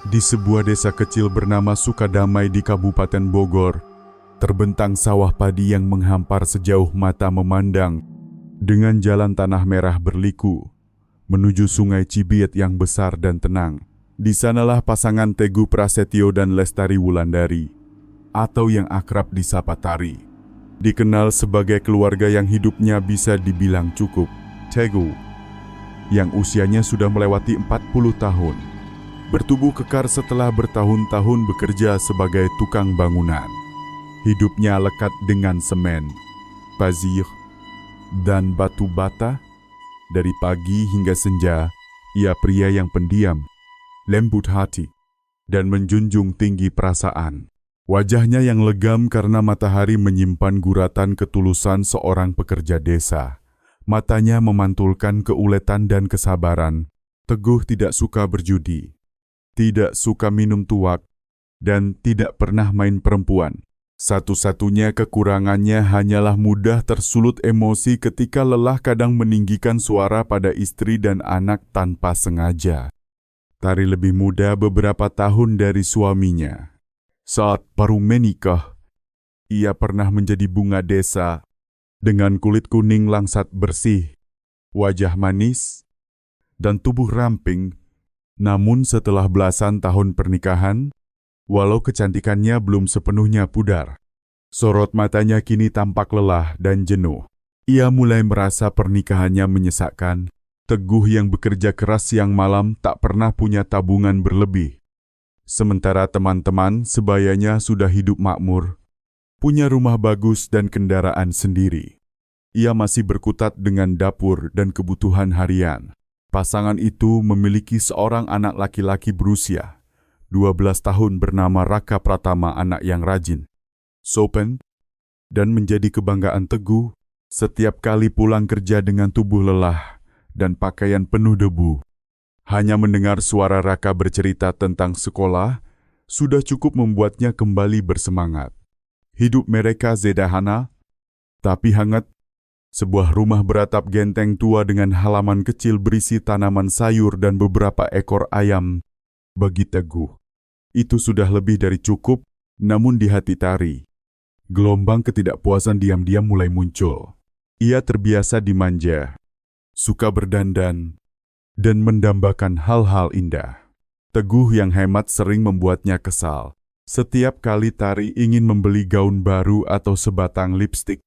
Di sebuah desa kecil bernama Sukadamai di Kabupaten Bogor, terbentang sawah padi yang menghampar sejauh mata memandang dengan jalan tanah merah berliku menuju Sungai Cibiet yang besar dan tenang. Di sanalah pasangan Teguh Prasetyo dan Lestari Wulandari, atau yang akrab disapa Tari, dikenal sebagai keluarga yang hidupnya bisa dibilang cukup. Teguh, yang usianya sudah melewati 40 tahun, bertubuh kekar setelah bertahun-tahun bekerja sebagai tukang bangunan. Hidupnya lekat dengan semen, pasir, dan batu bata. Dari pagi hingga senja, ia pria yang pendiam, lembut hati, dan menjunjung tinggi perasaan. Wajahnya yang legam karena matahari menyimpan guratan ketulusan seorang pekerja desa. Matanya memantulkan keuletan dan kesabaran. Teguh tidak suka berjudi, tidak suka minum tuak, dan tidak pernah main perempuan. Satu-satunya kekurangannya hanyalah mudah tersulut emosi ketika lelah, kadang meninggikan suara pada istri dan anak tanpa sengaja. Tari lebih muda beberapa tahun dari suaminya. Saat baru menikah, ia pernah menjadi bunga desa dengan kulit kuning langsat bersih, wajah manis, dan tubuh ramping. Namun setelah belasan tahun pernikahan, walau kecantikannya belum sepenuhnya pudar, sorot matanya kini tampak lelah dan jenuh. Ia mulai merasa pernikahannya menyesakkan. Teguh yang bekerja keras siang malam tak pernah punya tabungan berlebih. Sementara teman-teman sebayanya sudah hidup makmur, punya rumah bagus dan kendaraan sendiri. Ia masih berkutat dengan dapur dan kebutuhan harian. Pasangan itu memiliki seorang anak laki-laki berusia 12 tahun bernama Raka Pratama, anak yang rajin, sopan, dan menjadi kebanggaan Teguh setiap kali pulang kerja dengan tubuh lelah dan pakaian penuh debu. Hanya mendengar suara Raka bercerita tentang sekolah sudah cukup membuatnya kembali bersemangat. Hidup mereka sederhana, tapi hangat. Sebuah rumah beratap genteng tua dengan halaman kecil berisi tanaman sayur dan beberapa ekor ayam. Bagi Teguh, itu sudah lebih dari cukup. Namun di hati Tari, gelombang ketidakpuasan diam-diam mulai muncul. Ia terbiasa dimanja, suka berdandan, dan mendambakan hal-hal indah. Teguh yang hemat sering membuatnya kesal. Setiap kali Tari ingin membeli gaun baru atau sebatang lipstik,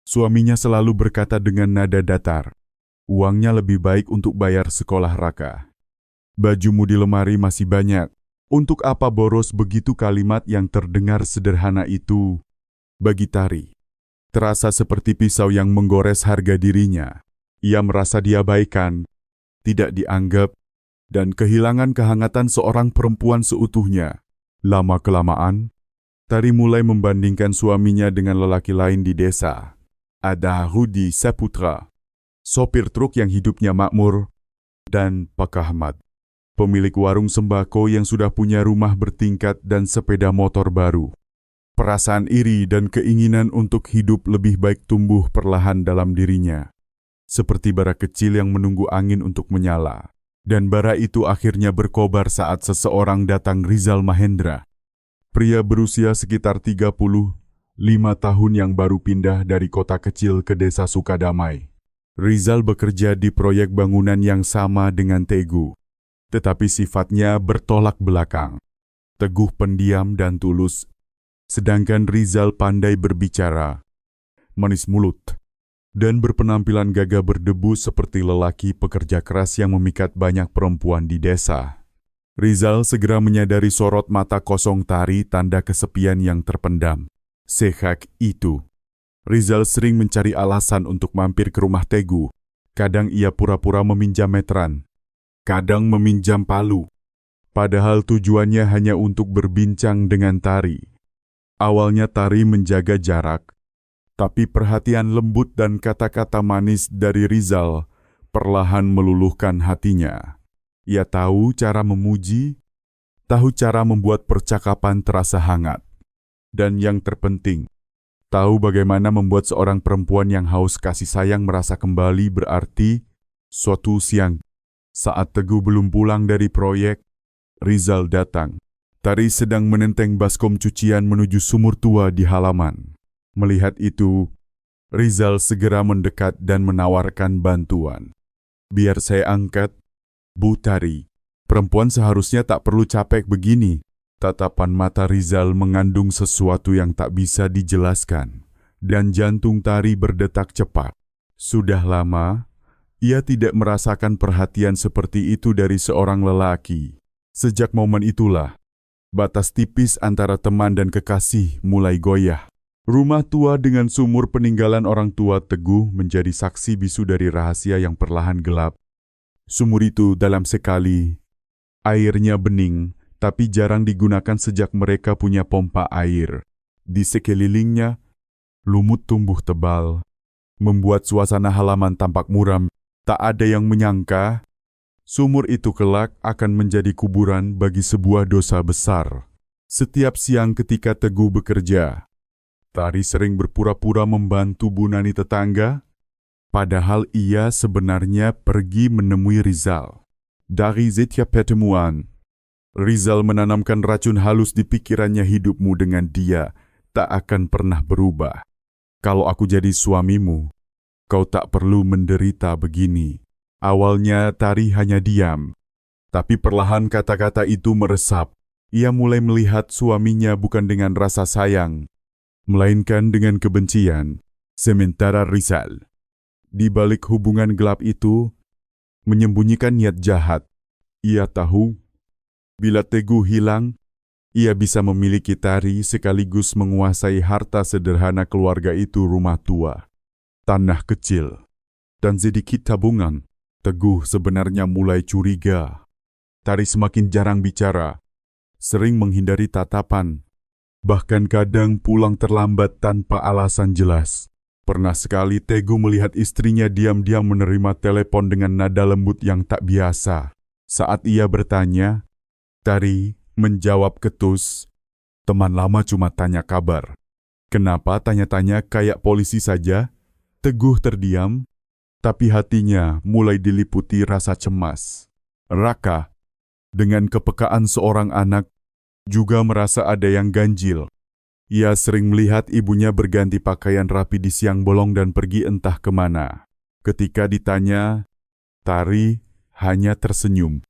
suaminya selalu berkata dengan nada datar, "Uangnya lebih baik untuk bayar sekolah Raka. Bajumu di lemari masih banyak. Untuk apa boros begitu?" Kalimat yang terdengar sederhana itu, bagi Tari, terasa seperti pisau yang menggores harga dirinya. Ia merasa diabaikan, tidak dianggap, dan kehilangan kehangatan seorang perempuan seutuhnya. Lama-kelamaan, Tari mulai membandingkan suaminya dengan lelaki lain di desa. Ada Rudi Saputra, sopir truk yang hidupnya makmur, dan Pak Ahmad, pemilik warung sembako yang sudah punya rumah bertingkat dan sepeda motor baru. Perasaan iri dan keinginan untuk hidup lebih baik tumbuh perlahan dalam dirinya, seperti bara kecil yang menunggu angin untuk menyala. Dan bara itu akhirnya berkobar saat seseorang datang. Rizal Mahendra, pria berusia sekitar 35 tahun yang baru pindah dari kota kecil ke desa Sukadamai. Rizal bekerja di proyek bangunan yang sama dengan Teguh, tetapi sifatnya bertolak belakang. Teguh pendiam dan tulus, sedangkan Rizal pandai berbicara, manis mulut, dan berpenampilan gagah berdebu seperti lelaki pekerja keras yang memikat banyak perempuan di desa. Rizal segera menyadari sorot mata kosong Tari, tanda kesepian yang terpendam. Sejak itu, Rizal sering mencari alasan untuk mampir ke rumah Teguh. Kadang ia pura-pura meminjam meteran, kadang meminjam palu, padahal tujuannya hanya untuk berbincang dengan Tari. Awalnya Tari menjaga jarak, tapi perhatian lembut dan kata-kata manis dari Rizal perlahan meluluhkan hatinya. Ia tahu cara memuji, tahu cara membuat percakapan terasa hangat, dan yang terpenting, tahu bagaimana membuat seorang perempuan yang haus kasih sayang merasa kembali berarti. Suatu siang, saat Teguh belum pulang dari proyek, Rizal datang. Tari sedang menenteng baskom cucian menuju sumur tua di halaman. Melihat itu, Rizal segera mendekat dan menawarkan bantuan. "Biar saya angkat, Bu Tari. Perempuan seharusnya tak perlu capek begini." Tatapan mata Rizal mengandung sesuatu yang tak bisa dijelaskan, dan jantung Tari berdetak cepat. Sudah lama, ia tidak merasakan perhatian seperti itu dari seorang lelaki. Sejak momen itulah, batas tipis antara teman dan kekasih mulai goyah. Rumah tua dengan sumur peninggalan orang tua Teguh menjadi saksi bisu dari rahasia yang perlahan gelap. Sumur itu dalam sekali, airnya bening, tapi jarang digunakan sejak mereka punya pompa air. Di sekelilingnya, lumut tumbuh tebal, membuat suasana halaman tampak muram. Tak ada yang menyangka, sumur itu kelak akan menjadi kuburan bagi sebuah dosa besar. Setiap siang ketika Teguh bekerja, Tari sering berpura-pura membantu Bu Nani tetangga, padahal ia sebenarnya pergi menemui Rizal. Dari setiap pertemuan, Rizal menanamkan racun halus di pikirannya. "Hidupmu dengan dia tak akan pernah berubah. Kalau aku jadi suamimu, kau tak perlu menderita begini." Awalnya Tari hanya diam, tapi perlahan kata-kata itu meresap. Ia mulai melihat suaminya bukan dengan rasa sayang, melainkan dengan kebencian. Sementara Rizal, di balik hubungan gelap itu, menyembunyikan niat jahat. Ia tahu, bila Teguh hilang, ia bisa memiliki Tari sekaligus menguasai harta sederhana keluarga itu, rumah tua, tanah kecil, dan sedikit tabungan. Teguh sebenarnya mulai curiga. Tari semakin jarang bicara, sering menghindari tatapan, bahkan kadang pulang terlambat tanpa alasan jelas. Pernah sekali Teguh melihat istrinya diam-diam menerima telepon dengan nada lembut yang tak biasa. Saat ia bertanya, Tari menjawab ketus, "Teman lama cuma tanya kabar." "Kenapa tanya-tanya kayak polisi saja?" Teguh terdiam, tapi hatinya mulai diliputi rasa cemas. Raka, dengan kepekaan seorang anak, juga merasa ada yang ganjil. Ia sering melihat ibunya berganti pakaian rapi di siang bolong dan pergi entah kemana. Ketika ditanya, Tari hanya tersenyum.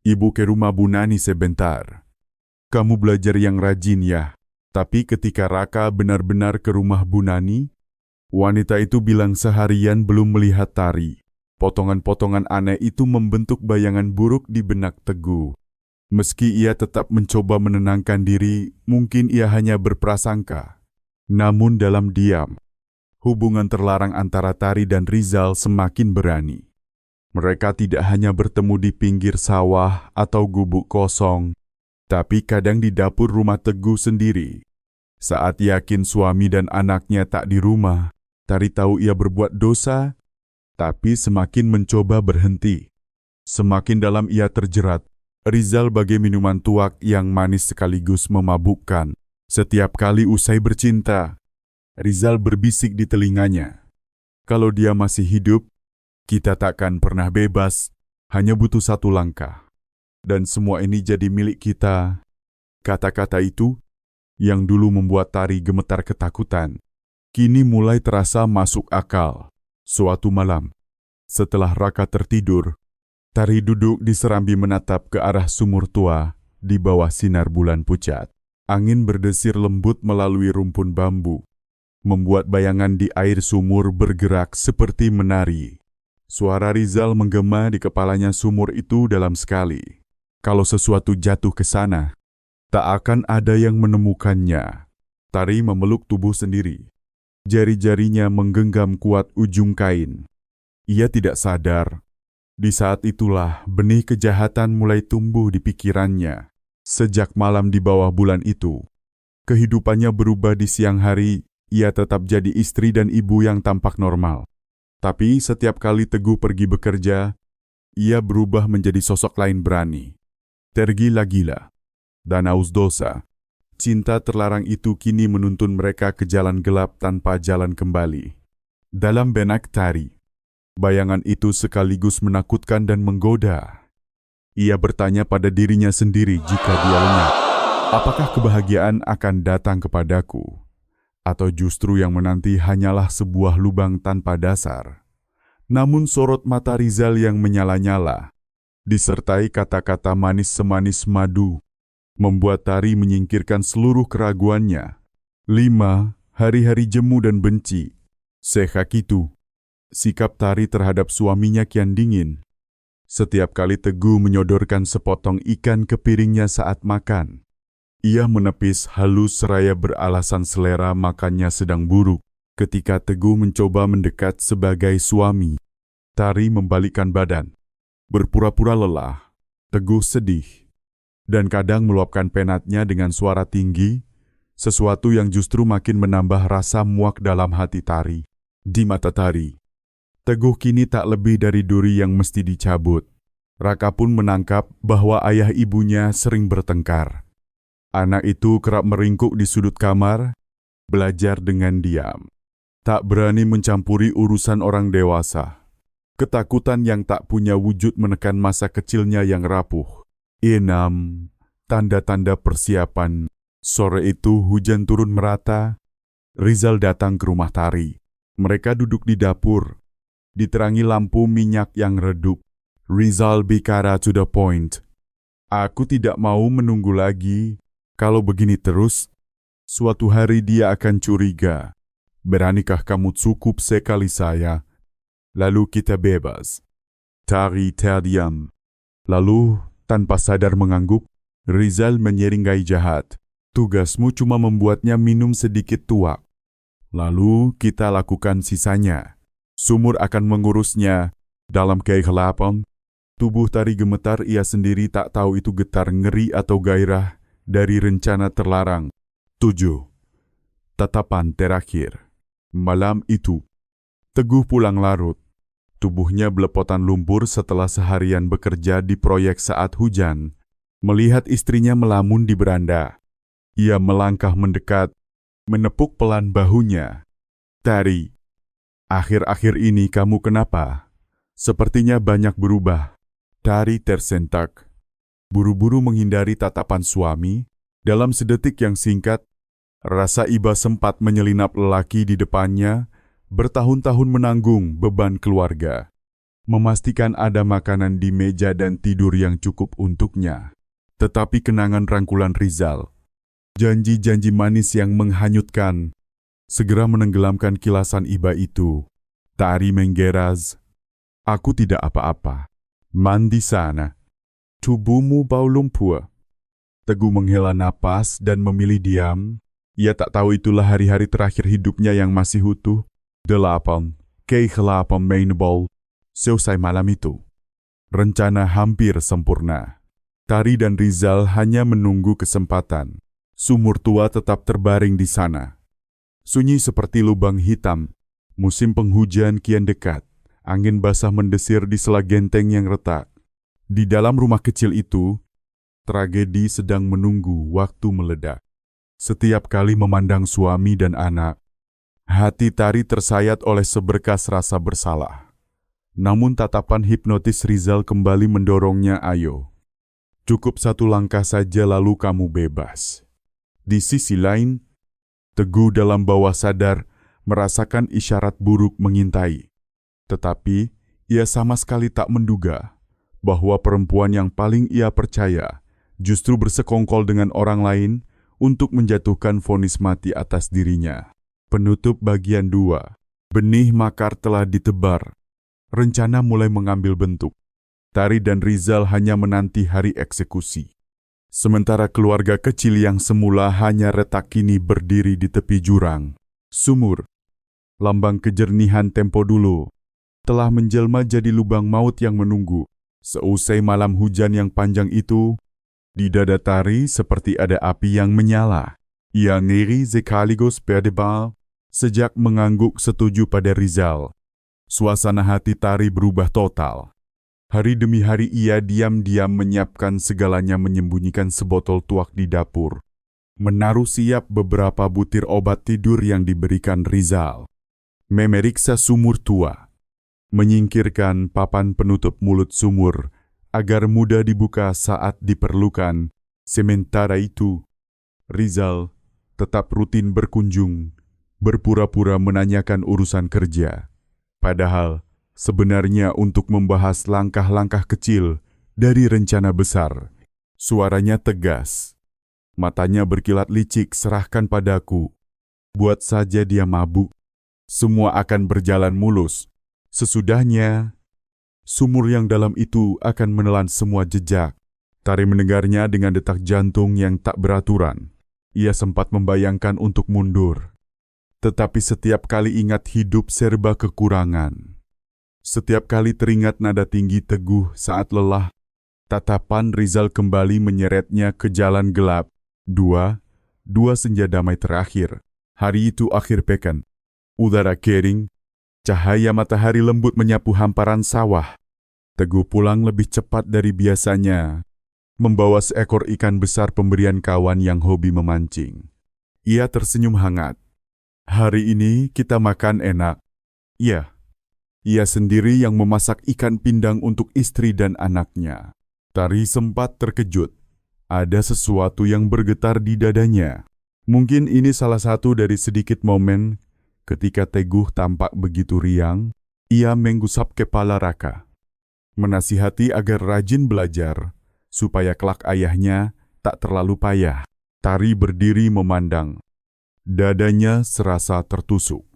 "Ibu ke rumah Bu Nani sebentar." "Kamu belajar yang rajin ya." Tapi ketika Raka benar-benar ke rumah Bu Nani, wanita itu bilang seharian belum melihat Tari. Potongan-potongan aneh itu membentuk bayangan buruk di benak Teguh. Meski ia tetap mencoba menenangkan diri, mungkin ia hanya berprasangka. Namun dalam diam, hubungan terlarang antara Tari dan Rizal semakin berani. Mereka tidak hanya bertemu di pinggir sawah atau gubuk kosong, tapi kadang di dapur rumah Teguh sendiri. Saat yakin suami dan anaknya tak di rumah, Tari tahu ia berbuat dosa, tapi semakin mencoba berhenti. Semakin dalam ia terjerat. Rizal bagai minuman tuak yang manis sekaligus memabukkan. Setiap kali usai bercinta, Rizal berbisik di telinganya, "Kalau dia masih hidup, kita takkan pernah bebas, hanya butuh satu langkah. Dan semua ini jadi milik kita." Kata-kata itu, yang dulu membuat Tari gemetar ketakutan, kini mulai terasa masuk akal. Suatu malam, setelah Raka tertidur, Tari duduk di serambi menatap ke arah sumur tua di bawah sinar bulan pucat. Angin berdesir lembut melalui rumpun bambu, membuat bayangan di air sumur bergerak seperti menari. Suara Rizal menggema di kepalanya. Sumur itu dalam sekali. Kalau sesuatu jatuh ke sana, tak akan ada yang menemukannya. Tari memeluk tubuh sendiri. Jari-jarinya menggenggam kuat ujung kain. Ia tidak sadar. Di saat itulah benih kejahatan mulai tumbuh di pikirannya. Sejak malam di bawah bulan itu, kehidupannya berubah. Di siang hari, ia tetap jadi istri dan ibu yang tampak normal. Tapi setiap kali Teguh pergi bekerja, ia berubah menjadi sosok lain, berani, tergila-gila, dan haus dosa. Cinta terlarang itu kini menuntun mereka ke jalan gelap tanpa jalan kembali. Dalam benak Tari, bayangan itu sekaligus menakutkan dan menggoda. Ia bertanya pada dirinya sendiri jika dia lenyap. Apakah kebahagiaan akan datang kepadaku? Atau justru yang menanti hanyalah sebuah lubang tanpa dasar? Namun sorot mata Rizal yang menyala-nyala, disertai kata-kata manis semanis madu, membuat Tari menyingkirkan seluruh keraguannya. 5. Hari-hari jemu dan benci. Sehak itu, sikap Tari terhadap suaminya kian dingin. Setiap kali Teguh menyodorkan sepotong ikan ke piringnya saat makan, ia menepis halus seraya beralasan selera makannya sedang buruk. Ketika Teguh mencoba mendekat sebagai suami, Tari membalikkan badan, berpura-pura lelah. Teguh sedih, dan kadang meluapkan penatnya dengan suara tinggi, sesuatu yang justru makin menambah rasa muak dalam hati Tari. Di mata Tari, Teguh kini tak lebih dari duri yang mesti dicabut. Raka pun menangkap bahwa ayah ibunya sering bertengkar. Anak itu kerap meringkuk di sudut kamar, belajar dengan diam. Tak berani mencampuri urusan orang dewasa. Ketakutan yang tak punya wujud menekan masa kecilnya yang rapuh. 6. Tanda-tanda persiapan. Sore itu hujan turun merata. Rizal datang ke rumah Tari. Mereka duduk di dapur, diterangi lampu minyak yang redup. Rizal bicara to the point. Aku tidak mau menunggu lagi. Kalau begini terus, suatu hari dia akan curiga. Beranikah kamu cukup sekali saya? Lalu kita bebas. Tari terdiam. Lalu, tanpa sadar mengangguk, Rizal menyeringai jahat. Tugasmu cuma membuatnya minum sedikit tuak. Lalu kita lakukan sisanya. Sumur akan mengurusnya. Dalam kegelapan, tubuh Tari gemetar, ia sendiri tak tahu itu getar ngeri atau gairah dari rencana terlarang. 7. Tatapan terakhir. Malam itu, Teguh pulang larut. Tubuhnya belepotan lumpur setelah seharian bekerja di proyek saat hujan. Melihat istrinya melamun di beranda, ia melangkah mendekat, menepuk pelan bahunya. Tari, akhir-akhir ini kamu kenapa? Sepertinya banyak berubah. Tari tersentak. Buru-buru menghindari tatapan suami. Dalam sedetik yang singkat, rasa iba sempat menyelinap lelaki di depannya, bertahun-tahun menanggung beban keluarga. Memastikan ada makanan di meja dan tidur yang cukup untuknya. Tetapi kenangan rangkulan Rizal, janji-janji manis yang menghanyutkan, segera menenggelamkan kilasan iba itu. Tari menggeraz. Aku tidak apa-apa. Mandi sana. Tubuhmu bau lumpur. Teguh menghela napas dan memilih diam. Ia tak tahu itulah hari-hari terakhir hidupnya yang masih utuh. 8. Kegelapan mainball. Selesai malam itu, rencana hampir sempurna. Tari dan Rizal hanya menunggu kesempatan. Sumur tua tetap terbaring di sana. Sunyi seperti lubang hitam. Musim penghujan kian dekat. Angin basah mendesir di sela genteng yang retak. Di dalam rumah kecil itu, tragedi sedang menunggu waktu meledak. Setiap kali memandang suami dan anak, hati Tari tersayat oleh seberkas rasa bersalah. Namun tatapan hipnotis Rizal kembali mendorongnya, ayo. Cukup satu langkah saja lalu kamu bebas. Di sisi lain, Teguh dalam bawah sadar merasakan isyarat buruk mengintai. Tetapi, ia sama sekali tak menduga bahwa perempuan yang paling ia percaya justru bersekongkol dengan orang lain untuk menjatuhkan vonis mati atas dirinya. Penutup bagian 2. Benih makar telah ditebar. Rencana mulai mengambil bentuk. Tari dan Rizal hanya menanti hari eksekusi. Sementara keluarga kecil yang semula hanya retak kini berdiri di tepi jurang. Sumur, lambang kejernihan tempo dulu, telah menjelma jadi lubang maut yang menunggu. Seusai malam hujan yang panjang itu, di dada Tari seperti ada api yang menyala. Ia ngiri sekaligus berdebar sejak mengangguk setuju pada Rizal. Suasana hati Tari berubah total. Hari demi hari ia diam-diam menyiapkan segalanya, menyembunyikan sebotol tuak di dapur, menaruh siap beberapa butir obat tidur yang diberikan Rizal, memeriksa sumur tua, menyingkirkan papan penutup mulut sumur agar mudah dibuka saat diperlukan. Sementara itu, Rizal tetap rutin berkunjung, berpura-pura menanyakan urusan kerja. Padahal, sebenarnya untuk membahas langkah-langkah kecil dari rencana besar. Suaranya tegas. Matanya berkilat licik, serahkan padaku. Buat saja dia mabuk. Semua akan berjalan mulus. Sesudahnya, sumur yang dalam itu akan menelan semua jejak. Tari mendengarnya dengan detak jantung yang tak beraturan. Ia sempat membayangkan untuk mundur. Tetapi setiap kali ingat hidup serba kekurangan. Setiap kali teringat nada tinggi Teguh saat lelah, tatapan Rizal kembali menyeretnya ke jalan gelap. Dua senja damai terakhir. Hari itu akhir pekan. Udara kering, cahaya matahari lembut menyapu hamparan sawah. Teguh pulang lebih cepat dari biasanya, membawa seekor ikan besar pemberian kawan yang hobi memancing. Ia tersenyum hangat. Hari ini kita makan enak. Iya, ia sendiri yang memasak ikan pindang untuk istri dan anaknya. Tari sempat terkejut. Ada sesuatu yang bergetar di dadanya. Mungkin ini salah satu dari sedikit momen ketika Teguh tampak begitu riang. Ia menggusap kepala Raka, menasihati agar rajin belajar, supaya kelak ayahnya tak terlalu payah. Tari berdiri memandang. Dadanya serasa tertusuk.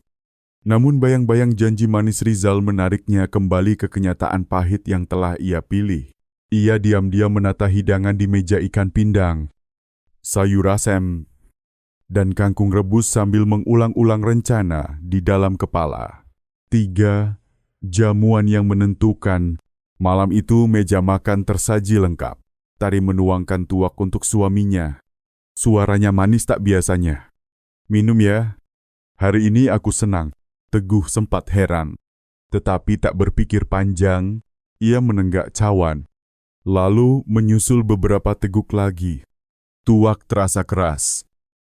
Namun bayang-bayang janji manis Rizal menariknya kembali ke kenyataan pahit yang telah ia pilih. Ia diam-diam menata hidangan di meja ikan pindang, sayur asem, dan kangkung rebus sambil mengulang-ulang rencana di dalam kepala. 3 jamuan yang menentukan. Malam itu meja makan tersaji lengkap. Tari menuangkan tuak untuk suaminya. Suaranya manis tak biasanya. Minum ya. Hari ini aku senang. Teguh sempat heran. Tetapi tak berpikir panjang, ia menenggak cawan. Lalu menyusul beberapa teguk lagi. Tuak terasa keras.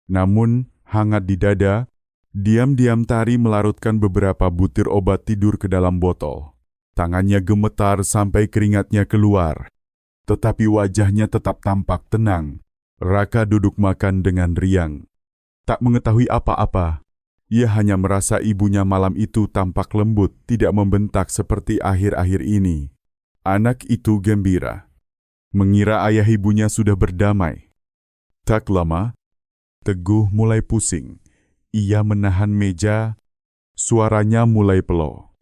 Namun hangat di dada, diam-diam Tari melarutkan beberapa butir obat tidur ke dalam botol. Tangannya gemetar sampai keringatnya keluar. Tetapi wajahnya tetap tampak tenang. Raka duduk makan dengan riang. Tak mengetahui apa-apa. Ia hanya merasa ibunya malam itu tampak lembut, tidak membentak seperti akhir-akhir ini. Anak itu gembira. Mengira ayah ibunya sudah berdamai. Tak lama, Teguh mulai pusing. Ia menahan meja, suaranya mulai peloh.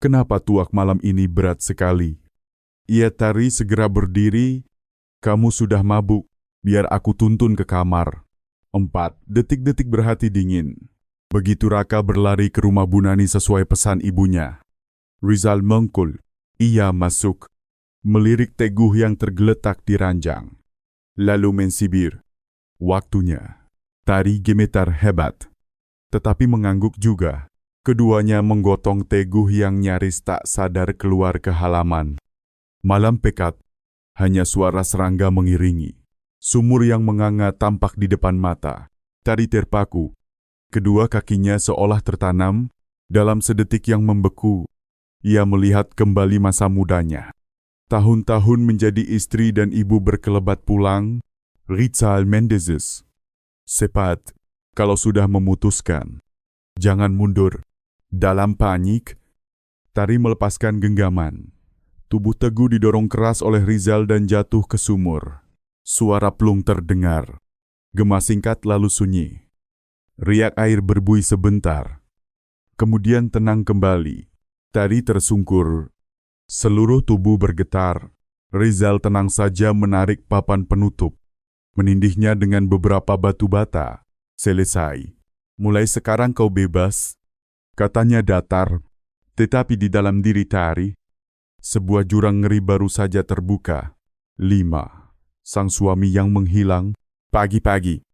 Kenapa tuak malam ini berat sekali? Ia Tari segera berdiri. Kamu sudah mabuk, biar aku tuntun ke kamar. 4 detik-detik berhati dingin. Begitu Raka berlari ke rumah Bu Nani sesuai pesan ibunya. Rizal mengkul. Ia masuk, melirik Teguh yang tergeletak di ranjang. Lalu mensibir. Waktunya. Tari gemetar hebat, tetapi mengangguk juga. Keduanya menggotong Teguh yang nyaris tak sadar keluar ke halaman. Malam pekat, hanya suara serangga mengiringi. Sumur yang menganga tampak di depan mata. Tari terpaku. Kedua kakinya seolah tertanam dalam sedetik yang membeku. Ia melihat kembali masa mudanya. Tahun-tahun menjadi istri dan ibu berkelebat pulang. Rizal Mendezes. Cepat, kalau sudah memutuskan. Jangan mundur. Dalam panik, Tari melepaskan genggaman. Tubuh Teguh didorong keras oleh Rizal dan jatuh ke sumur. Suara plung terdengar. Gema singkat lalu sunyi. Riak air berbuih sebentar. Kemudian tenang kembali. Tari tersungkur. Seluruh tubuh bergetar. Rizal tenang saja menarik papan penutup. Menindihnya dengan beberapa batu bata. Selesai. Mulai sekarang kau bebas. Katanya datar. Tetapi di dalam diri Tari, sebuah jurang ngeri baru saja terbuka. 5. Sang suami yang menghilang. Pagi-pagi,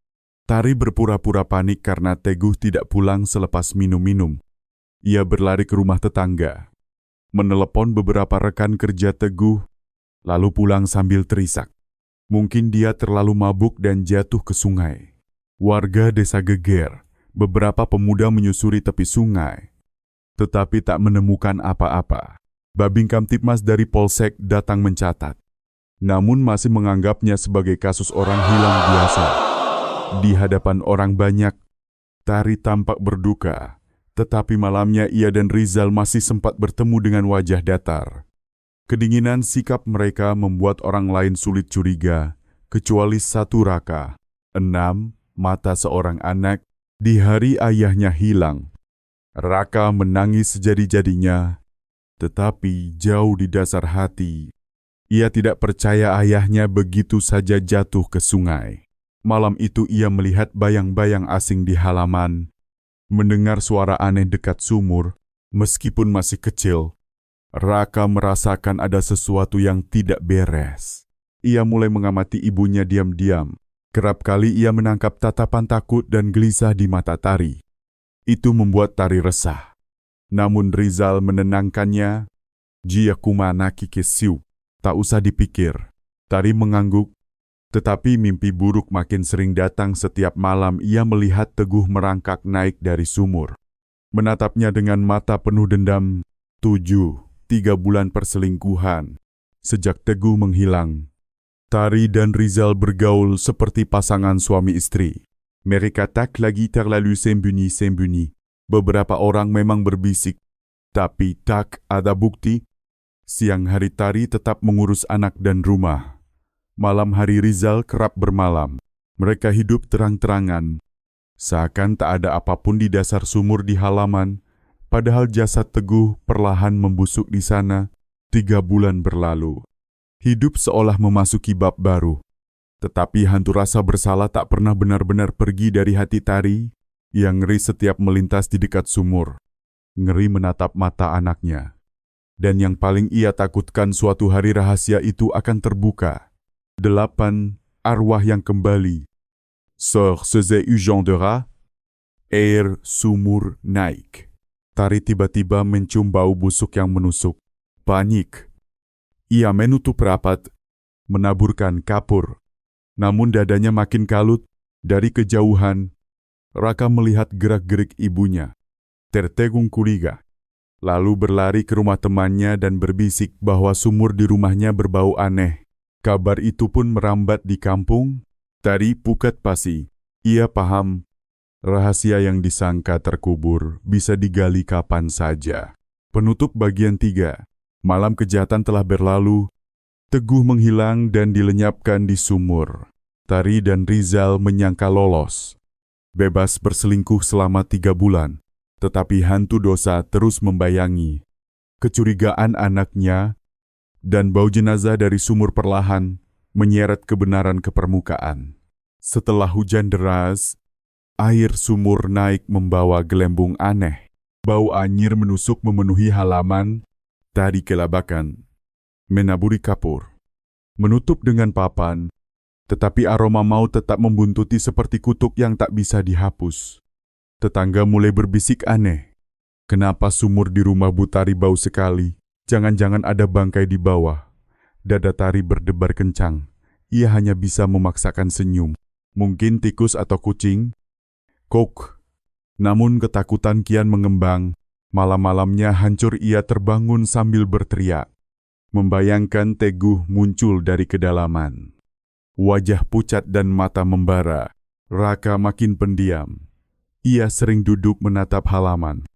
Tari berpura-pura panik karena Teguh tidak pulang selepas minum-minum. Ia berlari ke rumah tetangga, menelepon beberapa rekan kerja Teguh, lalu pulang sambil terisak. Mungkin dia terlalu mabuk dan jatuh ke sungai. Warga desa geger. Beberapa pemuda menyusuri tepi sungai, tetapi tak menemukan apa-apa. Babin Kamtipmas dari Polsek datang mencatat. namun masih menganggapnya sebagai kasus orang hilang biasa. Di hadapan orang banyak, Tari tampak berduka, tetapi malamnya ia dan Rizal masih sempat bertemu dengan wajah datar. Kedinginan sikap mereka membuat orang lain sulit curiga, kecuali satu Raka. 6. Mata seorang anak di hari ayahnya hilang. Raka menangis sejadi-jadinya, tetapi jauh di dasar hati, ia tidak percaya ayahnya begitu saja jatuh ke sungai. Malam itu ia melihat bayang-bayang asing di halaman, mendengar suara aneh dekat sumur. Meskipun masih kecil, Raka merasakan ada sesuatu yang tidak beres. Ia mulai mengamati ibunya diam-diam. Kerap kali ia menangkap tatapan takut dan gelisah di mata Tari. Itu membuat Tari resah. Namun Rizal menenangkannya. "Jia kumana kikesiu, tak usah dipikir." Tari mengangguk, tetapi mimpi buruk makin sering datang. Setiap malam ia melihat Teguh merangkak naik dari sumur. Menatapnya dengan mata penuh dendam. 7. 3 bulan perselingkuhan. Sejak Teguh menghilang, Tari dan Rizal bergaul seperti pasangan suami istri. Mereka tak lagi terlalu sembunyi-sembunyi. Beberapa orang memang berbisik, tapi tak ada bukti. Siang hari Tari tetap mengurus anak dan rumah. Malam hari Rizal kerap bermalam. Mereka hidup terang-terangan. Seakan tak ada apapun di dasar sumur di halaman, padahal jasad Teguh perlahan membusuk di sana. 3 bulan berlalu. Hidup seolah memasuki bab baru. Tetapi hantu rasa bersalah tak pernah benar-benar pergi dari hati Tari, yang ngeri setiap melintas di dekat sumur. Ngeri menatap mata anaknya. Dan yang paling ia takutkan suatu hari rahasia itu akan terbuka. 8. Arwah yang kembali. Sœur Seze Ujan de Ra. Air sumur naik. Tari tiba-tiba mencium bau busuk yang menusuk. Panik. Ia menutup rapat, menaburkan kapur. Namun dadanya makin kalut. Dari kejauhan, Raka melihat gerak-gerik ibunya. Tertegun curiga. Lalu berlari ke rumah temannya dan berbisik bahwa sumur di rumahnya berbau aneh. Kabar itu pun merambat di kampung. Tari pukat pasi. Ia paham, rahasia yang disangka terkubur bisa digali kapan saja. Penutup bagian 3. Malam kejahatan telah berlalu. Teguh menghilang dan dilenyapkan di sumur. Tari dan Rizal menyangka lolos, bebas berselingkuh selama 3 bulan. Tetapi hantu dosa terus membayangi. Kecurigaan anaknya dan bau jenazah dari sumur perlahan menyeret kebenaran ke permukaan. Setelah hujan deras, air sumur naik membawa gelembung aneh. Bau anyir menusuk memenuhi halaman. Tari kelabakan, menaburi kapur, menutup dengan papan, tetapi aroma maut tetap membuntuti seperti kutuk yang tak bisa dihapus. Tetangga mulai berbisik aneh. Kenapa sumur di rumah Bu Tari bau sekali? Jangan-jangan ada bangkai di bawah. Dada Tari berdebar kencang. Ia hanya bisa memaksakan senyum. Mungkin tikus atau kucing? Kok. Namun ketakutan kian mengembang. Malam-malamnya hancur ia terbangun sambil berteriak. Membayangkan Teguh muncul dari kedalaman. Wajah pucat dan mata membara. Raka makin pendiam. Ia sering duduk menatap halaman,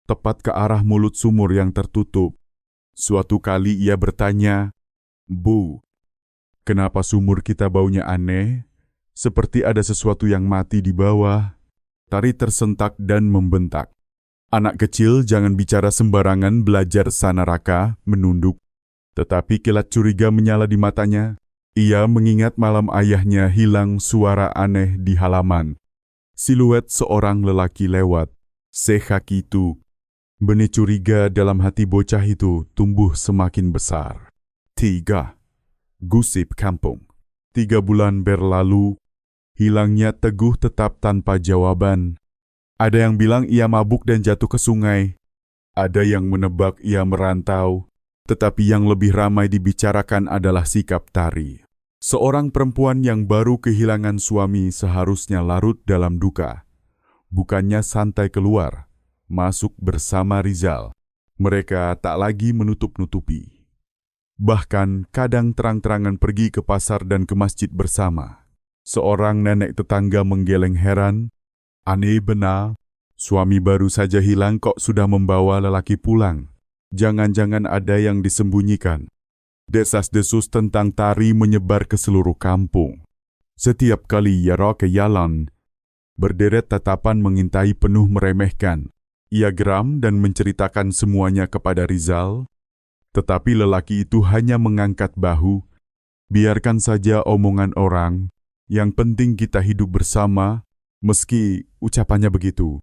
tepat ke arah mulut sumur yang tertutup. Suatu kali ia bertanya, "Bu, kenapa sumur kita baunya aneh? Seperti ada sesuatu yang mati di bawah." Tari tersentak dan membentak. "Anak kecil jangan bicara sembarangan, belajar sana." Raka menunduk. Tetapi kilat curiga menyala di matanya. Ia mengingat malam ayahnya hilang suara aneh di halaman. Siluet seorang lelaki lewat. Sekaki itu. Benih curiga dalam hati bocah itu tumbuh semakin besar. 3. Gosip kampung. 3 bulan berlalu. Hilangnya Teguh tetap tanpa jawaban. Ada yang bilang ia mabuk dan jatuh ke sungai. Ada yang menebak ia merantau. Tetapi yang lebih ramai dibicarakan adalah sikap Tari. Seorang perempuan yang baru kehilangan suami seharusnya larut dalam duka. Bukannya santai keluar, masuk bersama Rizal. Mereka tak lagi menutup-nutupi. Bahkan kadang terang-terangan pergi ke pasar dan ke masjid bersama. Seorang nenek tetangga menggeleng heran, "Aneh benar, suami baru saja hilang kok sudah membawa lelaki pulang. Jangan-jangan ada yang disembunyikan." Desas-desus tentang Tari menyebar ke seluruh kampung. Setiap kali ia ke jalan, berderet tatapan mengintai penuh meremehkan. Ia geram dan menceritakan semuanya kepada Rizal, tetapi lelaki itu hanya mengangkat bahu. "Biarkan saja omongan orang, yang penting kita hidup bersama." Meski ucapannya begitu,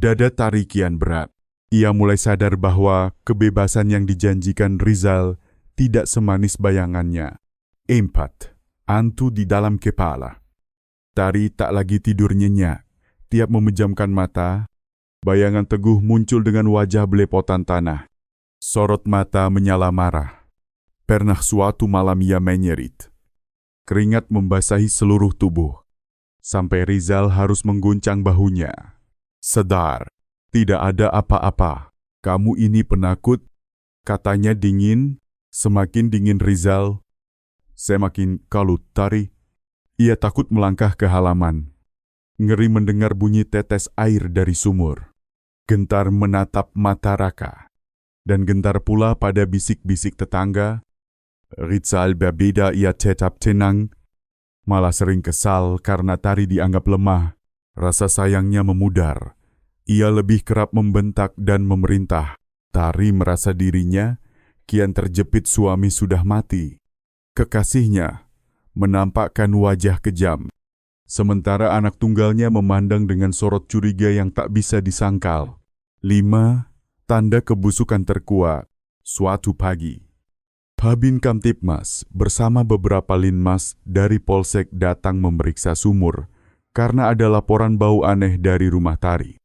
dada Tari kian berat. Ia mulai sadar bahwa kebebasan yang dijanjikan Rizal tidak semanis bayangannya. 4. Hantu di dalam kepala. Tari tak lagi tidur nyenyak. Tiap memejamkan mata, bayangan Teguh muncul dengan wajah belepotan tanah. Sorot mata menyala marah. Pernah suatu malam ia menyerit. Keringat membasahi seluruh tubuh. Sampai Rizal harus mengguncang bahunya. "Sedar, tidak ada apa-apa. Kamu ini penakut," katanya dingin. Semakin dingin Rizal, semakin kalut Tari. Ia takut melangkah ke halaman. Ngeri mendengar bunyi tetes air dari sumur. Gentar menatap mata Raka. Dan gentar pula pada bisik-bisik tetangga. Rizal berbeda, ia tetap tenang. Malah sering kesal karena Tari dianggap lemah. Rasa sayangnya memudar. Ia lebih kerap membentak dan memerintah. Tari merasa dirinya kian terjepit suami sudah mati. Kekasihnya menampakkan wajah kejam. Sementara anak tunggalnya memandang dengan sorot curiga yang tak bisa disangkal. 5. Tanda kebusukan terkuat. Suatu pagi, Babin Kamtipmas bersama beberapa linmas dari Polsek datang memeriksa sumur karena ada laporan bau aneh dari rumah Tari.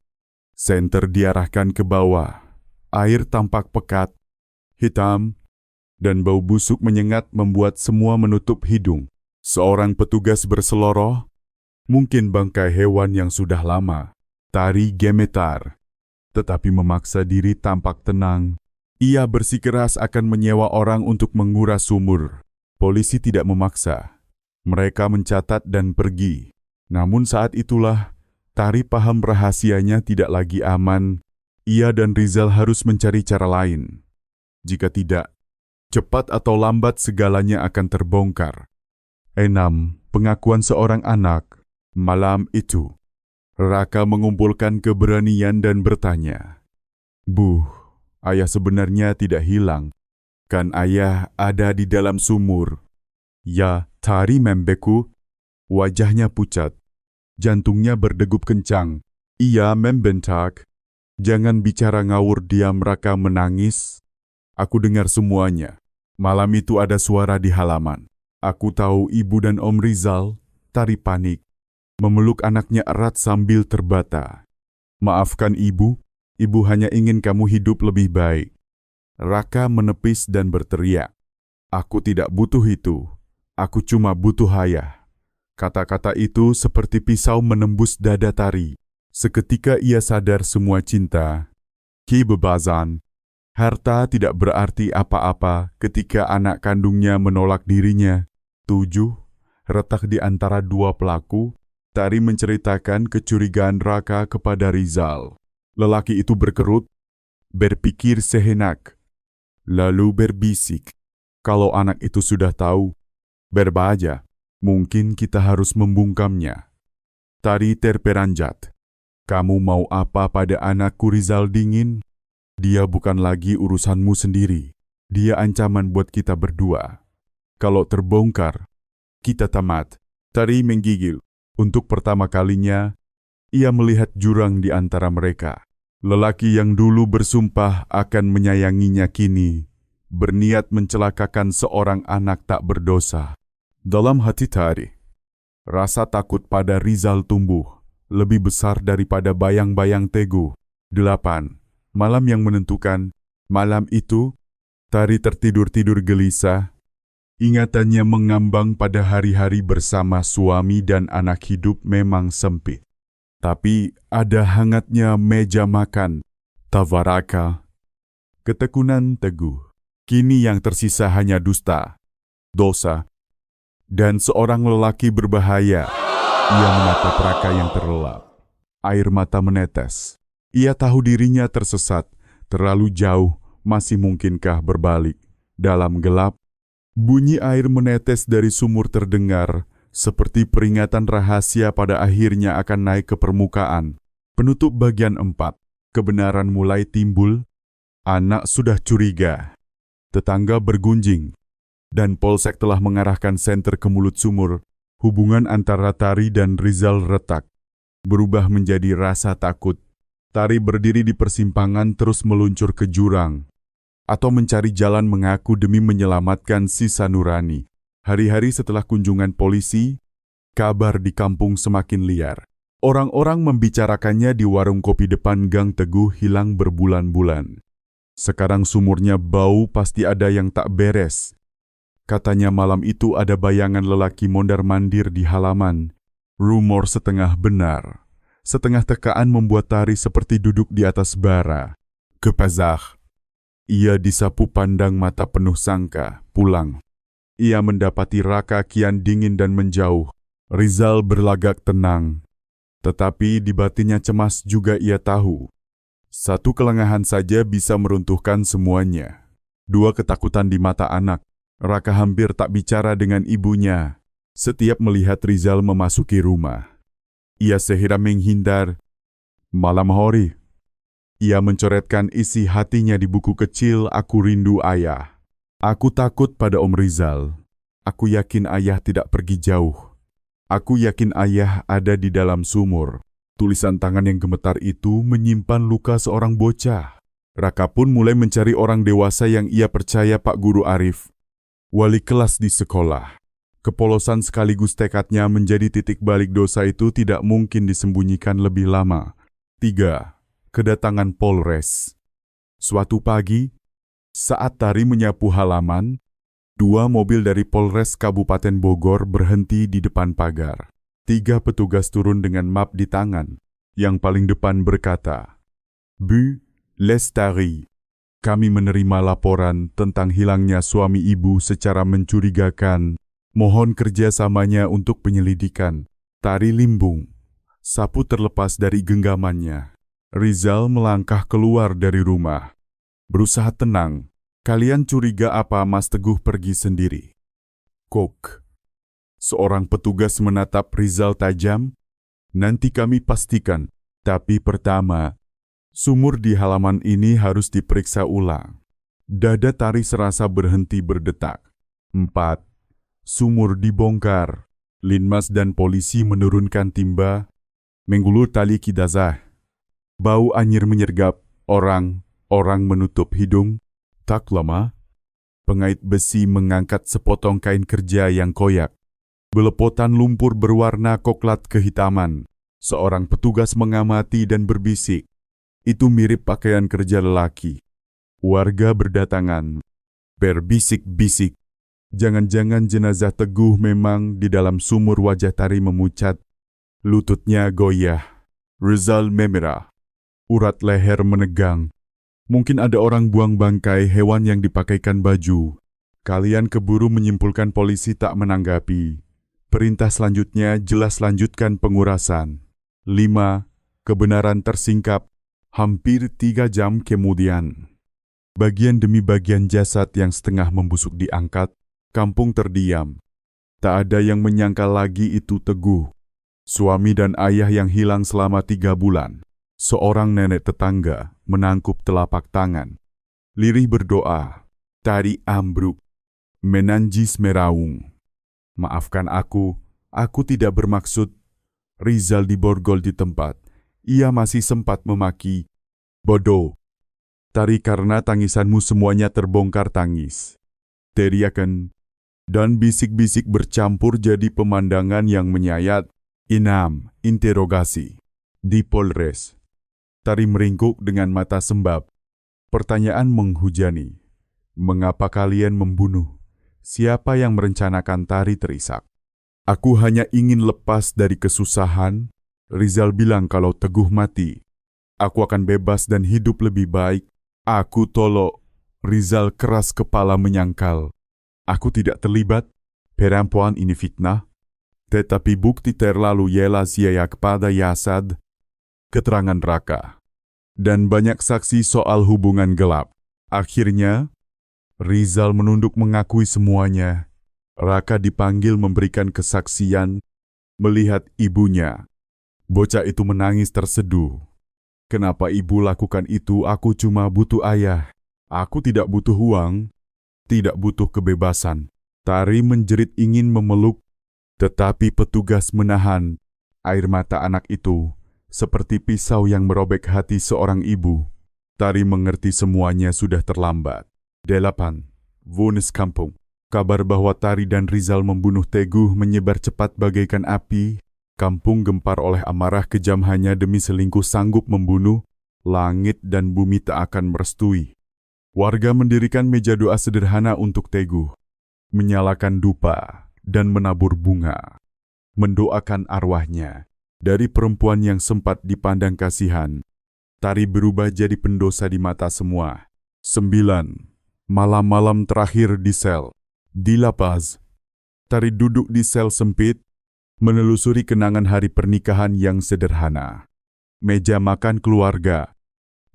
Senter diarahkan ke bawah. Air tampak pekat, hitam, dan bau busuk menyengat membuat semua menutup hidung. Seorang petugas berseloroh, mungkin bangkai hewan yang sudah lama. Tari gemetar, tetapi memaksa diri tampak tenang. Ia bersikeras akan menyewa orang untuk menguras sumur. Polisi tidak memaksa. Mereka mencatat dan pergi. Namun saat itulah, Tari paham rahasianya tidak lagi aman. Ia dan Rizal harus mencari cara lain. Jika tidak, cepat atau lambat segalanya akan terbongkar. 6. Pengakuan seorang anak. Malam itu, Raka mengumpulkan keberanian dan bertanya, "Bu, ayah sebenarnya tidak hilang. Kan ayah ada di dalam sumur." "Ya," Tari membeku. Wajahnya pucat. Jantungnya berdegup kencang. Ia membentak, "Jangan bicara ngawur." Diam. Raka menangis. "Aku dengar semuanya. Malam itu ada suara di halaman. Aku tahu ibu dan Om Rizal." Tari panik, memeluk anaknya erat sambil terbata. "Maafkan ibu, ibu hanya ingin kamu hidup lebih baik." Raka menepis dan berteriak, "Aku tidak butuh itu. Aku cuma butuh ayah." Kata-kata itu seperti pisau menembus dada Tari. Seketika ia sadar semua cinta, kebebasan, harta tidak berarti apa-apa ketika anak kandungnya menolak dirinya. 7. Retak di antara dua pelaku. Tari menceritakan kecurigaan Raka kepada Rizal. Lelaki itu berkerut, berpikir sejenak, lalu berbisik, "Kalau anak itu sudah tahu, berbahaya. Mungkin kita harus membungkamnya." Tari terperanjat. "Kamu mau apa pada anakku?" Rizal dingin. "Dia bukan lagi urusanmu sendiri. Dia ancaman buat kita berdua. Kalau terbongkar, kita tamat." Tari menggigil. Untuk pertama kalinya, ia melihat jurang di antara mereka. Lelaki yang dulu bersumpah akan menyayanginya kini berniat mencelakakan seorang anak tak berdosa. Dalam hati Tari, rasa takut pada Rizal tumbuh, lebih besar daripada bayang-bayang Teguh. 8. Malam yang menentukan. Malam itu, Tari tertidur-tidur gelisah. Ingatannya mengambang pada hari-hari bersama suami dan anak. Hidup memang sempit, tapi ada hangatnya meja makan, tavaraka, ketekunan Teguh, Kini yang tersisa hanya dusta, dosa, dan seorang lelaki berbahaya. Ia menatap Raka yang terlelap. Air mata menetes. Ia tahu dirinya tersesat, terlalu jauh, masih mungkinkah berbalik. Dalam gelap, bunyi air menetes dari sumur terdengar, seperti peringatan rahasia pada akhirnya akan naik ke permukaan. Penutup bagian 4. Kebenaran mulai timbul. Anak sudah curiga. Tetangga bergunjing. Dan Polsek telah mengarahkan senter ke mulut sumur. Hubungan antara Tari dan Rizal retak. Berubah menjadi rasa takut. Tari berdiri di persimpangan terus meluncur ke jurang. Atau mencari jalan mengaku demi menyelamatkan sisa nurani. Hari-hari setelah kunjungan polisi, kabar di kampung semakin liar. Orang-orang membicarakannya di warung kopi depan Gang Teguh hilang berbulan-bulan. Sekarang sumurnya bau, pasti ada yang tak beres. Katanya malam itu ada bayangan lelaki mondar-mandir di halaman. Rumor setengah benar. Setengah tekaan membuat Tari seperti duduk di atas bara. Kepazah. Ia disapu pandang mata penuh sangka, pulang. Ia mendapati Raka kian dingin dan menjauh. Rizal berlagak tenang. Tetapi di batinnya cemas juga ia tahu. Satu kelengahan saja bisa meruntuhkan semuanya. Dua ketakutan di mata anak. Raka hampir tak bicara dengan ibunya. Setiap melihat Rizal memasuki rumah. Ia sehera menghindar. Malam hari. Ia mencoretkan isi hatinya di buku kecil Aku Rindu Ayah. Aku takut pada Om Rizal. Aku yakin ayah tidak pergi jauh. Aku yakin ayah ada di dalam sumur. Tulisan tangan yang gemetar itu menyimpan luka seorang bocah. Raka pun mulai mencari orang dewasa yang ia percaya Pak Guru Arif, wali kelas di sekolah. Kepolosan sekaligus tekadnya menjadi titik balik dosa itu tidak mungkin disembunyikan lebih lama. 3. Kedatangan Polres. Suatu pagi, saat Tari menyapu halaman, 2 mobil dari Polres Kabupaten Bogor berhenti di depan pagar. 3 petugas turun dengan map di tangan. Yang paling depan berkata, Bu Lestari, kami menerima laporan tentang hilangnya suami ibu secara mencurigakan. Mohon kerjasamanya untuk penyelidikan. Tari limbung. Sapu terlepas dari genggamannya. Rizal melangkah keluar dari rumah. Berusaha tenang. Kalian curiga apa Mas Teguh pergi sendiri? Kok. Seorang petugas menatap Rizal tajam. Nanti kami pastikan. Tapi pertama, sumur di halaman ini harus diperiksa ulang. Dada Tari serasa berhenti berdetak. 4. Sumur dibongkar. Linmas dan polisi menurunkan timba. Menggulur tali kidazah. Bau anyir menyergap. Orang menutup hidung. Tak lama, pengait besi mengangkat sepotong kain kerja yang koyak. Belepotan lumpur berwarna koklat kehitaman. Seorang petugas mengamati dan berbisik. Itu mirip pakaian kerja lelaki. Warga berdatangan. Berbisik-bisik. Jangan-jangan jenazah Teguh memang di dalam sumur. Wajah Tari memucat. Lututnya goyah. Rizal memerah. Urat leher menegang. Mungkin ada orang buang bangkai hewan yang dipakaikan baju. Kalian keburu menyimpulkan polisi tak menanggapi. Perintah selanjutnya jelas lanjutkan pengurasan. 5. Kebenaran tersingkap. Hampir 3 jam kemudian. Bagian demi bagian jasad yang setengah membusuk diangkat. Kampung terdiam. Tak ada yang menyangka lagi itu Teguh. Suami dan ayah yang hilang selama 3 bulan. Seorang nenek tetangga menangkup telapak tangan. Lirih berdoa. Tari ambruk. Menanjis meraung. Maafkan aku tidak bermaksud. Rizal diborgol di tempat. Ia masih sempat memaki. Bodoh. Tari, karena tangisanmu semuanya terbongkar tangis. Teriakan dan bisik-bisik bercampur jadi pemandangan yang menyayat. 6. Interogasi. Di Polres. Tari meringkuk dengan mata sembab. Pertanyaan menghujani. Mengapa kalian membunuh? Siapa yang merencanakan? Tari terisak. Aku hanya ingin lepas dari kesusahan. Rizal bilang kalau Teguh mati, aku akan bebas dan hidup lebih baik. Aku tolok. Rizal keras kepala menyangkal. Aku tidak terlibat, perempuan ini fitnah. Tetapi bukti terlalu jelas ia kepada Yasad. Keterangan Raka. Dan banyak saksi soal hubungan gelap. Akhirnya, Rizal menunduk mengakui semuanya. Raka dipanggil memberikan kesaksian, melihat ibunya. Bocah itu menangis terseduh. Kenapa ibu lakukan itu? Aku cuma butuh ayah. Aku tidak butuh uang, tidak butuh kebebasan. Tari menjerit ingin memeluk, tetapi petugas menahan. Air mata anak itu seperti pisau yang merobek hati seorang ibu. Tari mengerti semuanya sudah terlambat. 8. Vonis Kampung. Kabar bahwa Tari dan Rizal membunuh Teguh menyebar cepat bagaikan api. Kampung gempar oleh amarah kejam hanya demi selingkuh sanggup membunuh. Langit dan bumi tak akan merestui. Warga mendirikan meja doa sederhana untuk Teguh. Menyalakan dupa dan menabur bunga. Mendoakan arwahnya. Dari perempuan yang sempat dipandang kasihan, Tari berubah jadi pendosa di mata semua. 9. Malam-malam terakhir di sel. Di lapas, Tari duduk di sel sempit, menelusuri kenangan hari pernikahan yang sederhana. Meja makan keluarga.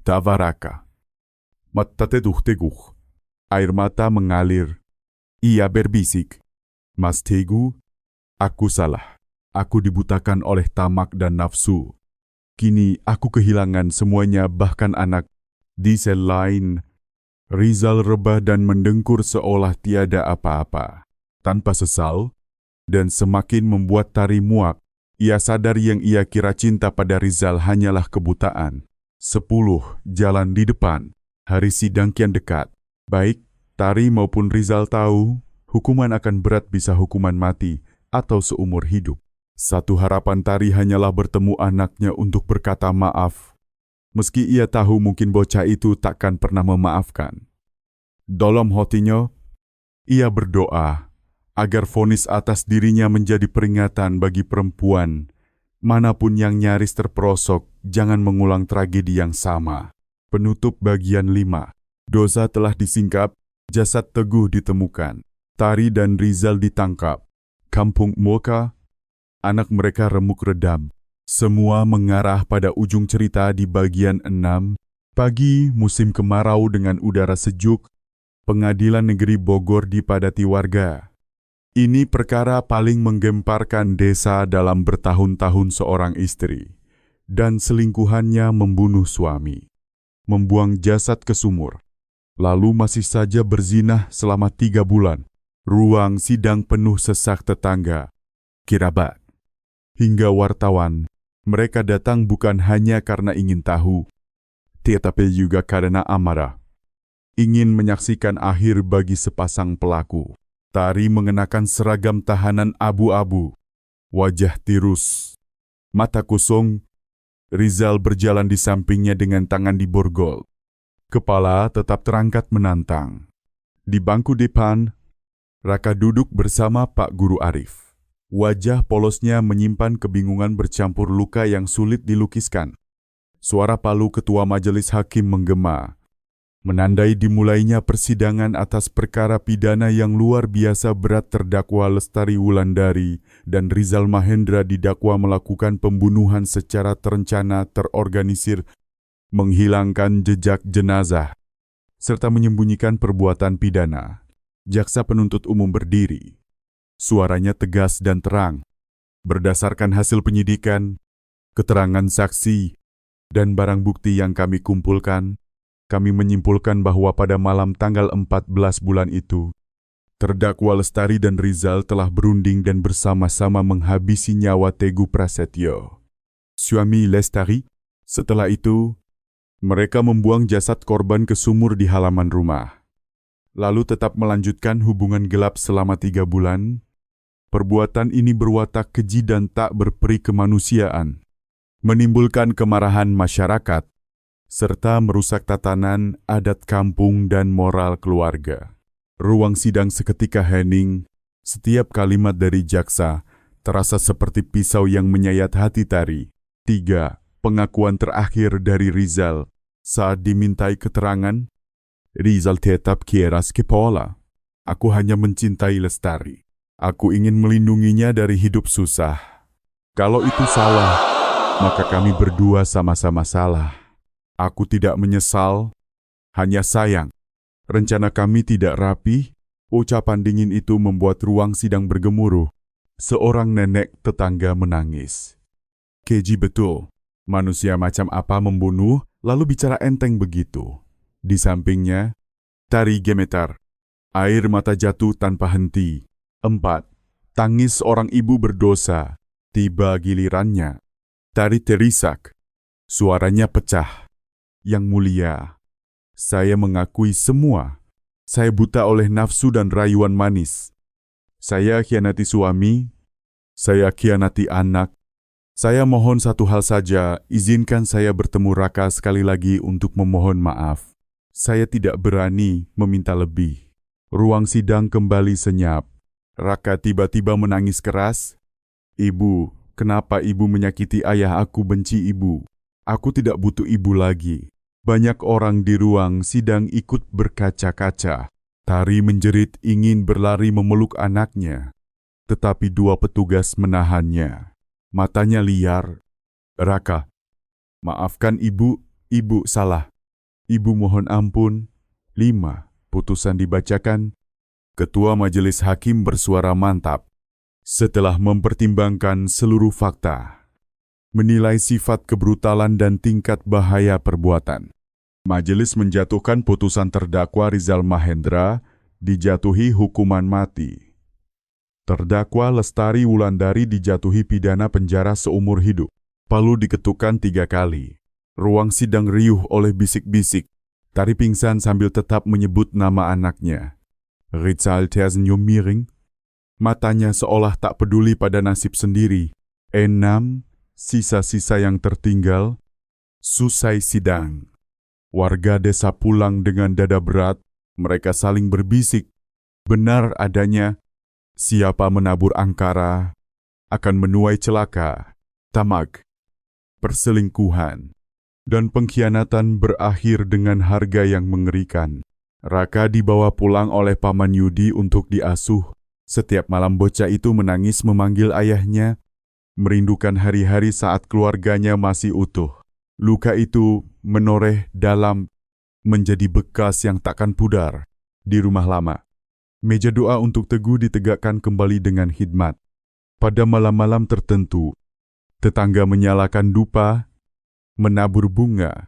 Tavaraka. Mata Teguh. Air mata mengalir. Ia berbisik. Mas Teguh, aku salah. Aku dibutakan oleh tamak dan nafsu. Kini aku kehilangan semuanya, bahkan anak. Di sel lain, Rizal rebah dan mendengkur seolah tiada apa-apa. Tanpa sesal, dan semakin membuat Tari muak. Ia sadar yang ia kira cinta pada Rizal hanyalah kebutaan. 10. Jalan di depan. Hari sidang kian dekat. Baik Tari maupun Rizal tahu, hukuman akan berat, bisa hukuman mati atau seumur hidup. Satu harapan Tari hanyalah bertemu anaknya untuk berkata maaf. Meski ia tahu mungkin bocah itu takkan pernah memaafkan. Dalam hatinya, ia berdoa agar vonis atas dirinya menjadi peringatan bagi perempuan manapun yang nyaris terperosok, jangan mengulang tragedi yang sama. Penutup bagian 5. Dosa telah disingkap, jasad Teguh ditemukan. Tari dan Rizal ditangkap. Kampung Moka, anak mereka remuk redam. Semua mengarah pada ujung cerita di bagian 6. Pagi musim kemarau dengan udara sejuk, Pengadilan Negeri Bogor dipadati warga. Ini perkara paling menggemparkan desa dalam bertahun-tahun. Seorang istri dan selingkuhannya membunuh suami, membuang jasad ke sumur, lalu masih saja berzinah selama 3 bulan. Ruang sidang penuh sesak tetangga, kerabat, hingga wartawan. Mereka datang bukan hanya karena ingin tahu, tetapi juga karena amarah. Ingin menyaksikan akhir bagi sepasang pelaku. Tari mengenakan seragam tahanan abu-abu. Wajah tirus, mata kosong. Rizal berjalan di sampingnya dengan tangan diborgol. Kepala tetap terangkat menantang. Di bangku depan, Raka duduk bersama Pak Guru Arif. Wajah polosnya menyimpan kebingungan bercampur luka yang sulit dilukiskan. Suara palu ketua majelis hakim menggema, menandai dimulainya persidangan atas perkara pidana yang luar biasa berat. Terdakwa Lestari Wulandari dan Rizal Mahendra didakwa melakukan pembunuhan secara terencana, terorganisir, menghilangkan jejak jenazah, serta menyembunyikan perbuatan pidana. Jaksa penuntut umum berdiri. Suaranya tegas dan terang. Berdasarkan hasil penyidikan, keterangan saksi, dan barang bukti yang kami kumpulkan, kami menyimpulkan bahwa pada malam tanggal 14 bulan itu, terdakwa Lestari dan Rizal telah berunding dan bersama-sama menghabisi nyawa Teguh Prasetyo, suami Lestari. Setelah itu, mereka membuang jasad korban ke sumur di halaman rumah, lalu tetap melanjutkan hubungan gelap selama 3 bulan. Perbuatan ini berwatak keji dan tak berperi kemanusiaan, menimbulkan kemarahan masyarakat, serta merusak tatanan adat kampung dan moral keluarga. Ruang sidang seketika hening. Setiap kalimat dari jaksa terasa seperti pisau yang menyayat hati Tari. 3. Pengakuan terakhir dari Rizal saat dimintai keterangan. Rizal tetap keras kepala. Aku hanya mencintai Lestari. Aku ingin melindunginya dari hidup susah. Kalau itu salah, maka kami berdua sama-sama salah. Aku tidak menyesal, hanya sayang. Rencana kami tidak rapi. Ucapan dingin itu membuat ruang sidang bergemuruh. Seorang nenek tetangga menangis. Keji betul. Manusia macam apa membunuh, lalu bicara enteng begitu. Di sampingnya, Tari gemetar. Air mata jatuh tanpa henti. 4. Tangis orang ibu berdosa. Tiba gilirannya. Tari terisak. Suaranya pecah. Yang mulia, saya mengakui semua. Saya buta oleh nafsu dan rayuan manis. Saya khianati suami. Saya khianati anak. Saya mohon satu hal saja, izinkan saya bertemu Raka sekali lagi untuk memohon maaf. Saya tidak berani meminta lebih. Ruang sidang kembali senyap. Raka tiba-tiba menangis keras. Ibu, kenapa ibu menyakiti ayah? Aku benci ibu. Aku tidak butuh ibu lagi. Banyak orang di ruang sidang ikut berkaca-kaca. Tari menjerit ingin berlari memeluk anaknya. Tetapi dua petugas menahannya. Matanya liar. Raka, maafkan ibu, ibu salah. Ibu mohon ampun. 5. Putusan dibacakan. Ketua Majelis Hakim bersuara mantap. Setelah mempertimbangkan seluruh fakta, menilai sifat kebrutalan dan tingkat bahaya perbuatan, majelis menjatuhkan putusan terdakwa Rizal Mahendra dijatuhi hukuman mati. Terdakwa Lestari Wulandari dijatuhi pidana penjara seumur hidup. Palu diketukkan 3 kali. Ruang sidang riuh oleh bisik-bisik. Tari pingsan sambil tetap menyebut nama anaknya. Rizal tersenyum miring. Matanya seolah tak peduli pada nasib sendiri. 6. Sisa-sisa yang tertinggal. Selesai sidang. Warga desa pulang dengan dada berat. Mereka saling berbisik. Benar adanya, siapa menabur angkara akan menuai celaka, tamak, perselingkuhan, dan pengkhianatan berakhir dengan harga yang mengerikan. Raka dibawa pulang oleh Paman Yudi untuk diasuh. Setiap malam bocah itu menangis memanggil ayahnya, merindukan hari-hari saat keluarganya masih utuh. Luka itu menoreh dalam, menjadi bekas yang takkan pudar. Di rumah lama, meja doa untuk Teguh ditegakkan kembali dengan khidmat. Pada malam-malam tertentu, tetangga menyalakan dupa, menabur bunga,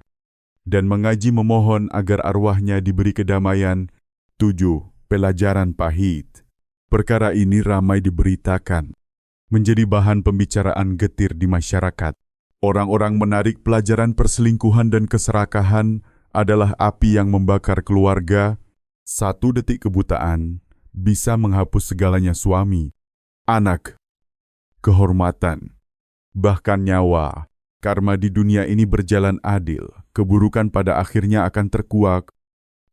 dan mengaji memohon agar arwahnya diberi kedamaian. 7. Pelajaran pahit. Perkara ini ramai diberitakan, menjadi bahan pembicaraan getir di masyarakat. Orang-orang menarik pelajaran perselingkuhan dan keserakahan adalah api yang membakar keluarga. 1 detik kebutaan bisa menghapus segalanya: suami, anak, kehormatan, bahkan nyawa. Karma di dunia ini berjalan adil, keburukan pada akhirnya akan terkuak.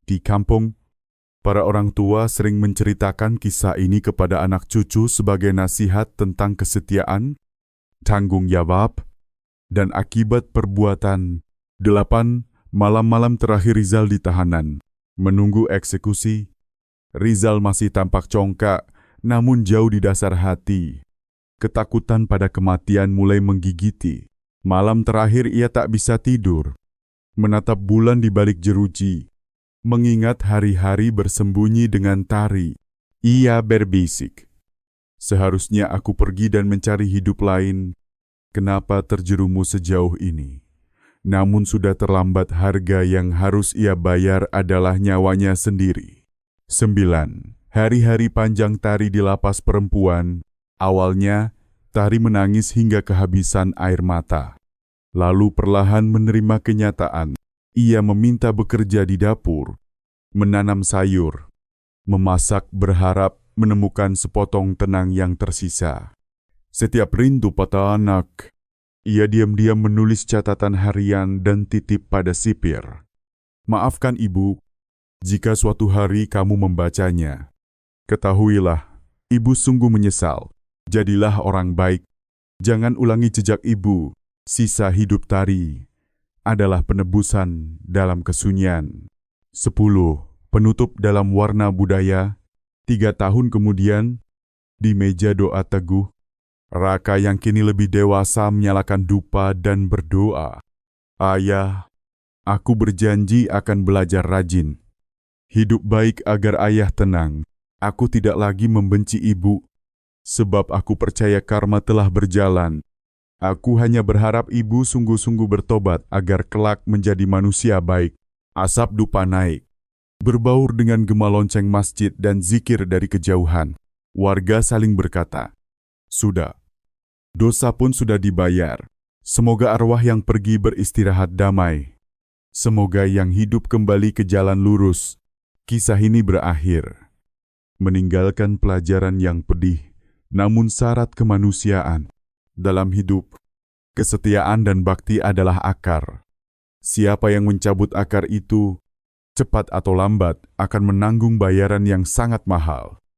Di kampung, para orang tua sering menceritakan kisah ini kepada anak cucu sebagai nasihat tentang kesetiaan, tanggung jawab, dan akibat perbuatan. 8. Malam-malam terakhir Rizal di tahanan, menunggu eksekusi. Rizal masih tampak congkak, namun jauh di dasar hati. Ketakutan pada kematian mulai menggigiti. Malam terakhir ia tak bisa tidur, menatap bulan di balik jeruji, mengingat hari-hari bersembunyi dengan Tari. Ia berbisik, seharusnya aku pergi dan mencari hidup lain. Kenapa terjerumus sejauh ini? Namun sudah terlambat, harga yang harus ia bayar adalah nyawanya sendiri. 9. Hari-hari panjang Tari di lapas perempuan. Awalnya, Tari menangis hingga kehabisan air mata. Lalu perlahan menerima kenyataan. Ia meminta bekerja di dapur, menanam sayur, memasak, berharap menemukan sepotong tenang yang tersisa. Setiap rindu pada anak, ia diam-diam menulis catatan harian dan titip pada sipir. Maafkan ibu, jika suatu hari kamu membacanya. Ketahuilah, ibu sungguh menyesal. Jadilah orang baik. Jangan ulangi jejak ibu. Sisa hidup Tari adalah penebusan dalam kesunyian. 10. Penutup dalam warna budaya. 3 tahun kemudian, di meja doa teguh, Raka yang kini lebih dewasa menyalakan dupa dan berdoa. Ayah, aku berjanji akan belajar rajin. Hidup baik agar ayah tenang. Aku tidak lagi membenci ibu, sebab aku percaya karma telah berjalan. Aku hanya berharap ibu sungguh-sungguh bertobat agar kelak menjadi manusia baik. Asap dupa naik, berbaur dengan gema lonceng masjid dan zikir dari kejauhan. Warga saling berkata, "Sudah, dosa pun sudah dibayar. Semoga arwah yang pergi beristirahat damai. Semoga yang hidup kembali ke jalan lurus." Kisah ini berakhir, meninggalkan pelajaran yang pedih, namun syarat kemanusiaan. Dalam hidup, kesetiaan dan bakti adalah akar. Siapa yang mencabut akar itu, cepat atau lambat akan menanggung bayaran yang sangat mahal.